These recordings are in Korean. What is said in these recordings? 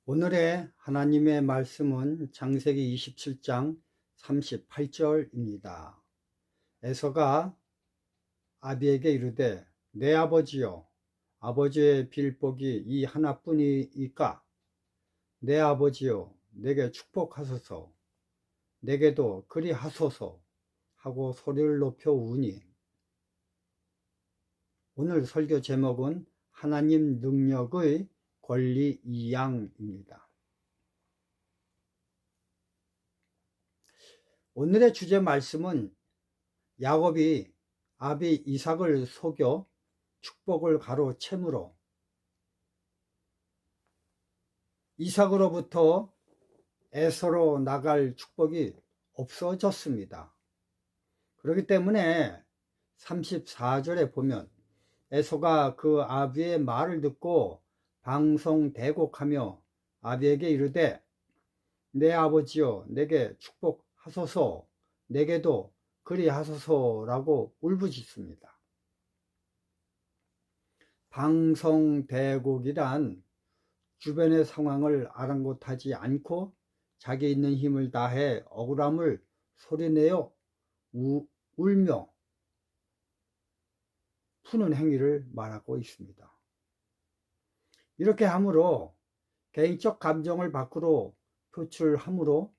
오늘의 하나님의 말씀은 창세기 27장 38절입니다. 에서가 아비에게 이르되 내 아버지여, 아버지의 빌복이 이 하나뿐이니까 내 아버지여 내게 축복하소서, 내게도 그리하소서 하고 소리를 높여 우니. 오늘 설교 제목은 하나님 능력의 권리 이양입니다. 오늘의 주제 말씀은 야곱이 아비 이삭을 속여 축복을 가로채므로 이삭으로부터 에서로 나갈 축복이 없어졌습니다. 그렇기 때문에 34절에 보면 에서가 그 아비의 말을 듣고 방송대곡하며 아비에게 이르되 내 아버지여 내게 축복하소서, 내게도 그리하소서라고 울부짖습니다. 방송대곡이란 주변의 상황을 아랑곳하지 않고 자기 있는 힘을 다해 억울함을 소리내어 울며 푸는 행위를 말하고 있습니다. 이렇게 함으로 개인적 감정을 밖으로 표출함으로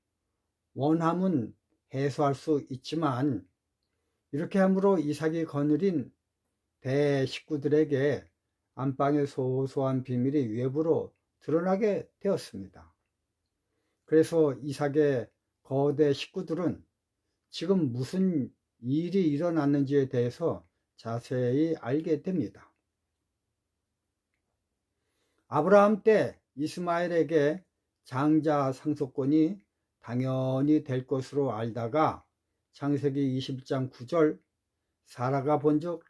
원함은 해소할 수 있지만, 이렇게 함으로 이삭이 거느린 대식구들에게 안방의 소소한 비밀이 외부로 드러나게 되었습니다. 그래서 이삭의 거대 식구들은 지금 무슨 일이 일어났는지에 대해서 자세히 알게 됩니다. 아브라함 때 이스마엘에게 장자 상속권이 당연히 될 것으로 알다가 창세기 20장 9절 사라가 본즉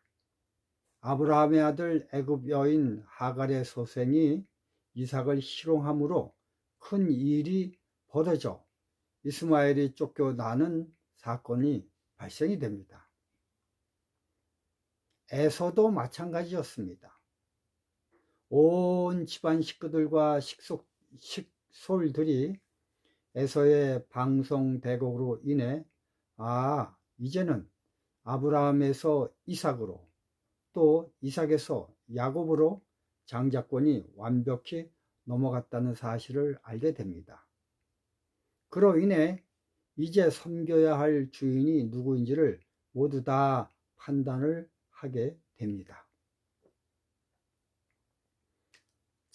아브라함의 아들 애굽 여인 하갈의 소생이 이삭을 희롱함으로 큰 일이 벌어져 이스마엘이 쫓겨나는 사건이 발생이 됩니다. 에서도 마찬가지였습니다. 온 집안 식구들과 식솔들이 에서의 방송대곡으로 인해 이제는 아브라함에서 이삭으로 또 이삭에서 야곱으로 장자권이 완벽히 넘어갔다는 사실을 알게 됩니다. 그로 인해 이제 섬겨야 할 주인이 누구인지를 모두 다 판단을 하게 됩니다.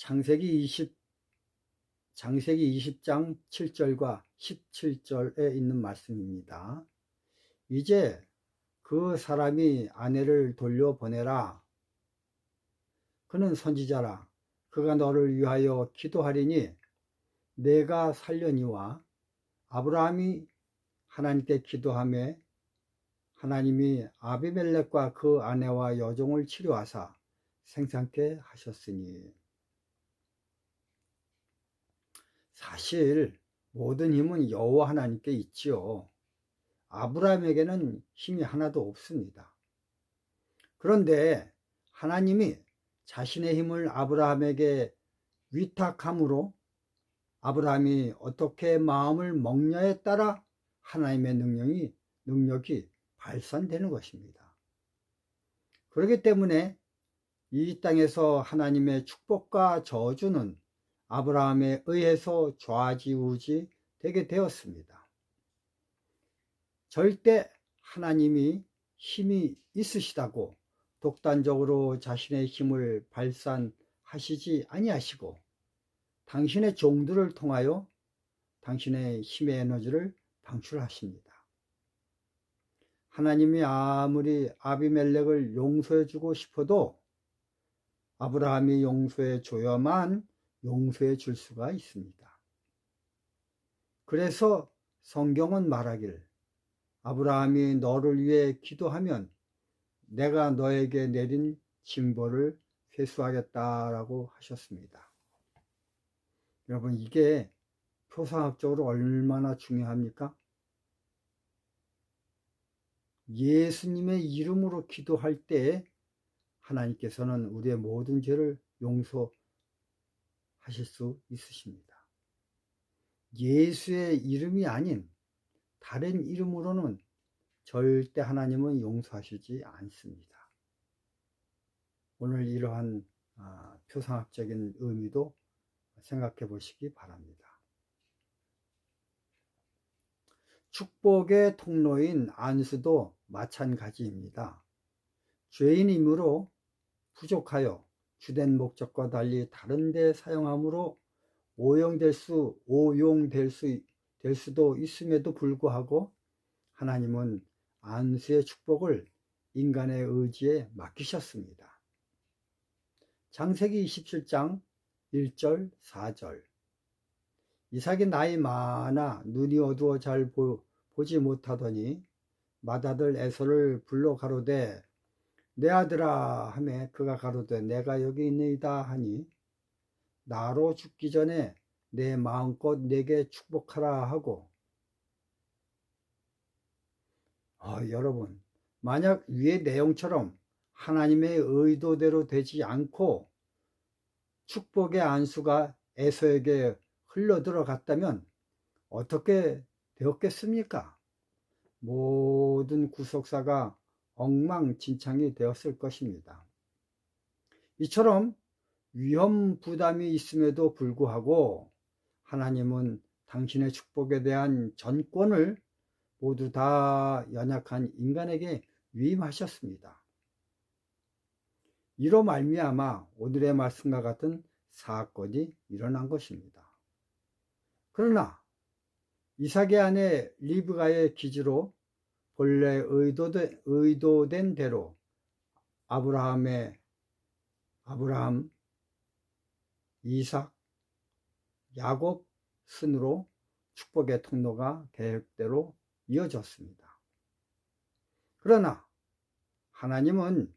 창세기 20장 7절과 17절에 있는 말씀입니다. 이제 그 사람이 아내를 돌려보내라. 그는 선지자라. 그가 너를 위하여 기도하리니 내가 살려니와 아브라함이 하나님께 기도하며 하나님이 아비멜렉과 그 아내와 여종을 치료하사 생산케 하셨으니. 사실 모든 힘은 여호와 하나님께 있지요. 아브라함에게는 힘이 하나도 없습니다. 그런데 하나님이 자신의 힘을 아브라함에게 위탁함으로 아브라함이 어떻게 마음을 먹냐에 따라 하나님의 능력이 발산되는 것입니다. 그렇기 때문에 이 땅에서 하나님의 축복과 저주는 아브라함에 의해서 좌지우지 되게 되었습니다. 절대 하나님이 힘이 있으시다고 독단적으로 자신의 힘을 발산하시지 아니하시고 당신의 종들을 통하여 당신의 힘의 에너지를 방출하십니다. 하나님이 아무리 아비멜렉을 용서해 주고 싶어도 아브라함이 용서해 줘야만 용서해 줄 수가 있습니다. 그래서 성경은 말하길 아브라함이 너를 위해 기도하면 내가 너에게 내린 징벌을 회수하겠다라고 하셨습니다. 여러분, 이게 표상학적으로 얼마나 중요합니까? 예수님의 이름으로 기도할 때 하나님께서는 우리의 모든 죄를 용서하실 수 있으십니다. 예수의 이름이 아닌 다른 이름으로는 절대 하나님은 용서하시지 않습니다. 오늘 이러한 표상학적인 의미도 생각해 보시기 바랍니다. 축복의 통로인 안수도 마찬가지입니다. 죄인이므로 부족하여 주된 목적과 달리 다른 데 사용함으로 오용될 수도 있음에도 불구하고 하나님은 안수의 축복을 인간의 의지에 맡기셨습니다. 창세기 27장 1절 4절 이삭이 나이 많아 눈이 어두워 잘 보지 못하더니 맏아들 에서를 불러 가로되 내 아들아 하매 그가 가로되 내가 여기 있느이다 하니 나로 죽기 전에 내 마음껏 내게 축복하라 하고 여러분 만약 위의 내용처럼 하나님의 의도대로 되지 않고 축복의 안수가 에서에게 흘러 들어갔다면 어떻게 되었겠습니까? 모든 구속사가 엉망진창이 되었을 것입니다. 이처럼 위험 부담이 있음에도 불구하고 하나님은 당신의 축복에 대한 전권을 모두 다 연약한 인간에게 위임하셨습니다. 이로 말미암아 오늘의 말씀과 같은 사건이 일어난 것입니다. 그러나 이삭의 아내 리브가의 기지로 본래 의도된 대로 아브라함, 이삭, 야곱 순으로 축복의 통로가 계획대로 이어졌습니다. 그러나 하나님은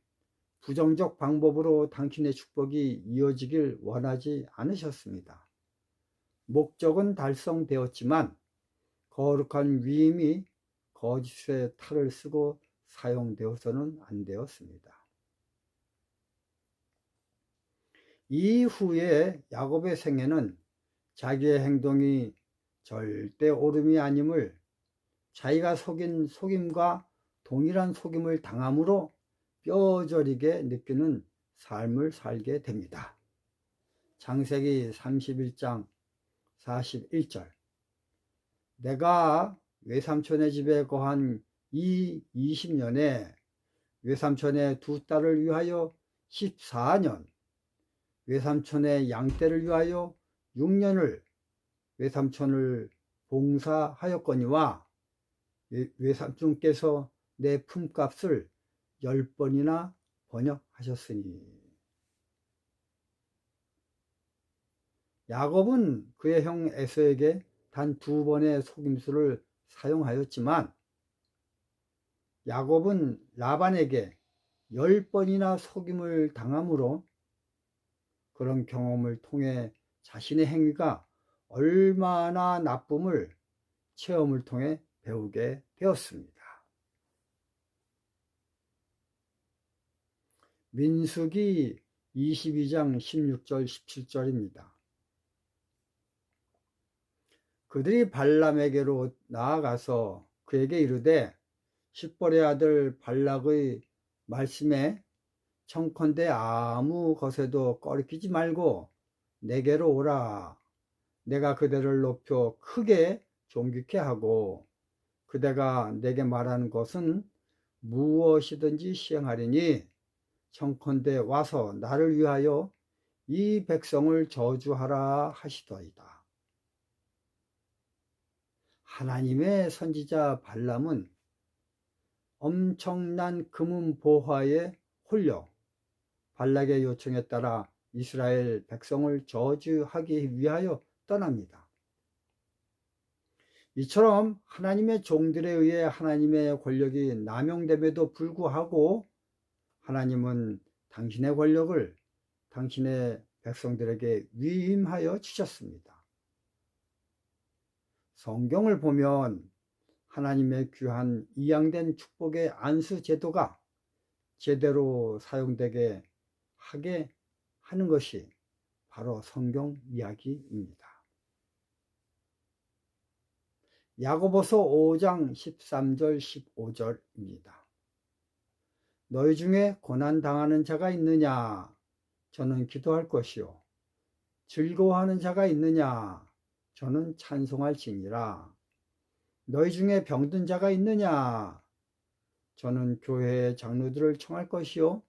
부정적 방법으로 당신의 축복이 이어지길 원하지 않으셨습니다. 목적은 달성되었지만 거룩한 위임이 거짓의 탈을 쓰고 사용되어서는 안 되었습니다. 이후에 야곱의 생애는 자기의 행동이 절대 옳음이 아님을 자기가 속인 속임과 동일한 속임을 당함으로 뼈저리게 느끼는 삶을 살게 됩니다. 창세기 31장 41절 내가 외삼촌의 집에 거한 이 20년에 외삼촌의 두 딸을 위하여 14년, 외삼촌의 양떼를 위하여 6년을 외삼촌을 봉사하였거니와 외삼촌께서 내 품값을 10번이나 번역하셨으니. 야곱은 그의 형 에서에게 단 2번의 속임수를 사용하였지만 야곱은 라반에게 10번이나 속임을 당함으로 그런 경험을 통해 자신의 행위가 얼마나 나쁨을 체험을 통해 배우게 되었습니다. 민수기 22장 16절 17절입니다. 그들이 발람에게로 나아가서 그에게 이르되 십볼의 아들 발락의 말씀에 청컨대 아무 것에도 꺼리끼지 말고 내게로 오라. 내가 그대를 높여 크게 존귀케 하고 그대가 내게 말하는 것은 무엇이든지 시행하리니 청컨대 와서 나를 위하여 이 백성을 저주하라 하시더이다. 하나님의 선지자 발람은 엄청난 금은 보화에 홀려 발락의 요청에 따라 이스라엘 백성을 저주하기 위하여 떠납니다. 이처럼 하나님의 종들에 의해 하나님의 권력이 남용됨에도 불구하고 하나님은 당신의 권력을 당신의 백성들에게 위임하여 주셨습니다. 성경을 보면 하나님의 귀한 이양된 축복의 안수 제도가 제대로 사용되게 하게 하는 것이 바로 성경 이야기입니다. 야고보서 5장 13절 15절입니다. 너희 중에 고난 당하는 자가 있느냐? 저는 기도할 것이요. 즐거워하는 자가 있느냐? 저는 찬송할지니라. 너희 중에 병든 자가 있느냐? 저는 교회의 장로들을 청할 것이요.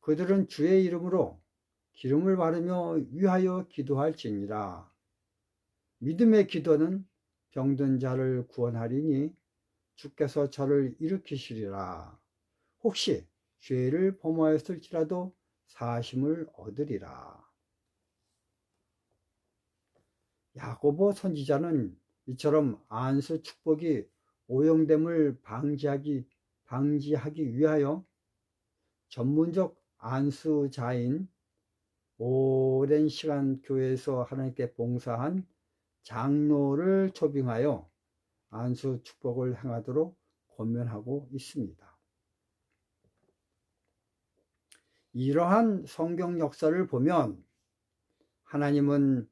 그들은 주의 이름으로 기름을 바르며 위하여 기도할지니라. 믿음의 기도는 병든 자를 구원하리니 주께서 저를 일으키시리라. 혹시 죄를 범하였을지라도 사심을 얻으리라. 야고보 선지자는 이처럼 안수 축복이 오용됨을 방지하기 위하여 전문적 안수자인 오랜 시간 교회에서 하나님께 봉사한 장로를 초빙하여 안수 축복을 행하도록 권면하고 있습니다. 이러한 성경 역사를 보면 하나님은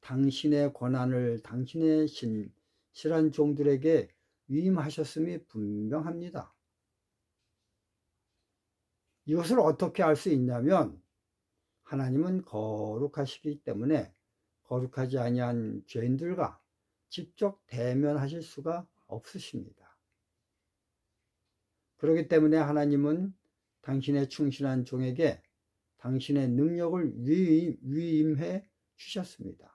당신의 권한을 당신의 신실한 종들에게 위임하셨음이 분명합니다. 이것을 어떻게 알 수 있냐면 하나님은 거룩하시기 때문에 거룩하지 아니한 죄인들과 직접 대면하실 수가 없으십니다. 그렇기 때문에 하나님은 당신의 충실한 종에게 당신의 능력을 위임해 주셨습니다.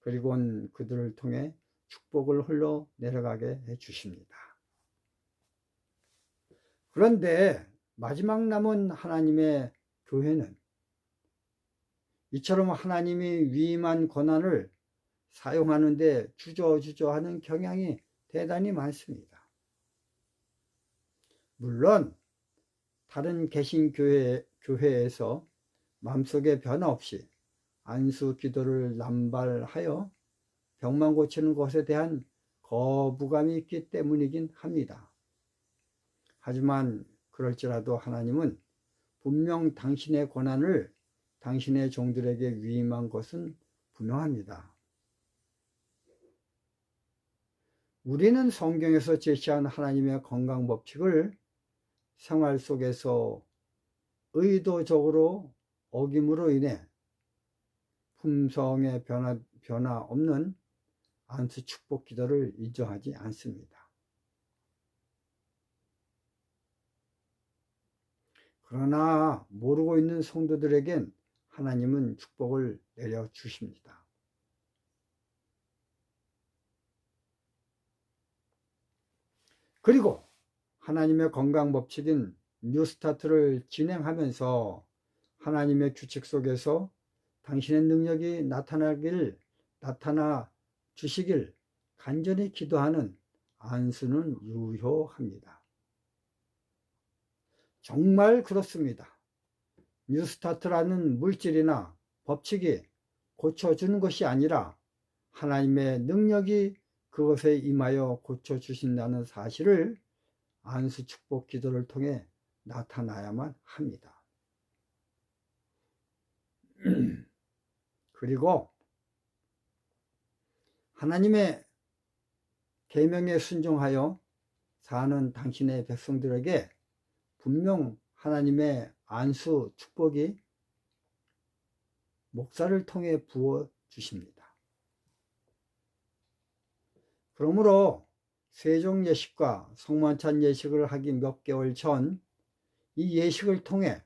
그리고 그들을 통해 축복을 흘러내려가게 해 주십니다. 그런데 마지막 남은 하나님의 교회는 이처럼 하나님이 위임한 권한을 사용하는데 주저주저하는 경향이 대단히 많습니다. 물론 다른 개신교회에서 마음속에 변화 없이 안수 기도를 남발하여 병만 고치는 것에 대한 거부감이 있기 때문이긴 합니다. 하지만 그럴지라도 하나님은 분명 당신의 권한을 당신의 종들에게 위임한 것은 분명합니다. 우리는 성경에서 제시한 하나님의 건강 법칙을 생활 속에서 의도적으로 어김으로 인해 품성의 변화 없는 안수 축복 기도를 인정하지 않습니다. 그러나 모르고 있는 성도들에겐 하나님은 축복을 내려주십니다. 그리고 하나님의 건강 법칙인 뉴스타트를 진행하면서 하나님의 규칙 속에서 당신의 능력이 나타나 주시길 간절히 기도하는 안수는 유효합니다. 정말 그렇습니다. 뉴스타트라는 물질이나 법칙이 고쳐주는 것이 아니라 하나님의 능력이 그것에 임하여 고쳐주신다는 사실을 안수 축복 기도를 통해 나타나야만 합니다. 그리고 하나님의 계명에 순종하여 사는 당신의 백성들에게 분명 하나님의 안수 축복이 목사를 통해 부어 주십니다. 그러므로 세종 예식과 성만찬 예식을 하기 몇 개월 전 이 예식을 통해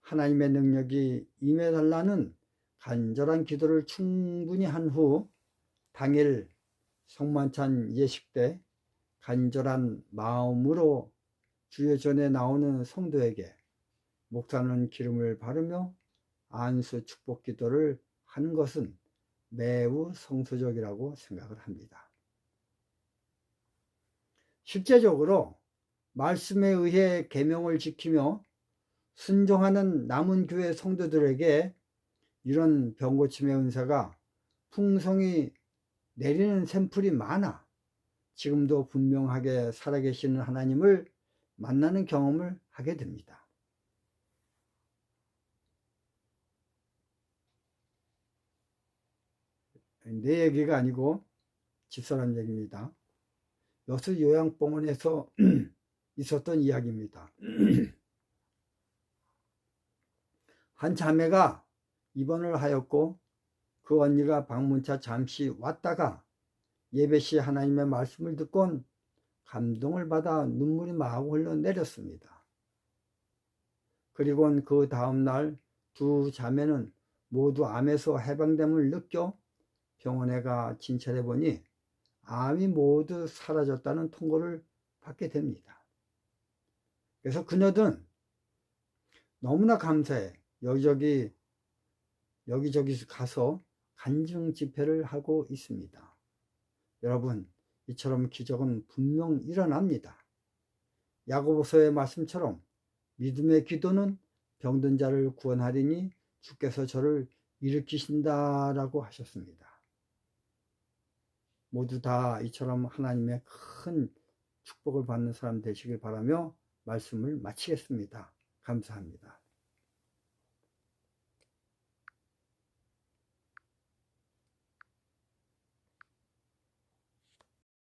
하나님의 능력이 임해달라는 간절한 기도를 충분히 한 후 당일 성만찬 예식 때 간절한 마음으로 주의 전에 나오는 성도에게 목사는 기름을 바르며 안수 축복 기도를 하는 것은 매우 성서적이라고 생각을 합니다. 실제적으로 말씀에 의해 계명을 지키며 순종하는 남은 교회 성도들에게 이런 병고침의 은사가 풍성히 내리는 샘플이 많아 지금도 분명하게 살아계시는 하나님을 만나는 경험을 하게 됩니다. 내 얘기가 아니고 집사람 얘기입니다. 여수 요양병원에서 있었던 이야기입니다. 한 자매가 입원을 하였고 그 언니가 방문차 잠시 왔다가 예배 시 하나님의 말씀을 듣곤 감동을 받아 눈물이 마구 흘러내렸습니다. 그리고 그 다음날 두 자매는 모두 암에서 해방됨을 느껴 병원에 가 진찰해 보니 암이 모두 사라졌다는 통보를 받게 됩니다. 그래서 그녀들은 너무나 감사해 여기저기 가서 간증 집회를 하고 있습니다. 여러분, 이처럼 기적은 분명 일어납니다. 야고보서의 말씀처럼 믿음의 기도는 병든 자를 구원하리니 주께서 저를 일으키신다라고 하셨습니다. 모두 다 이처럼 하나님의 큰 축복을 받는 사람 되시길 바라며 말씀을 마치겠습니다. 감사합니다.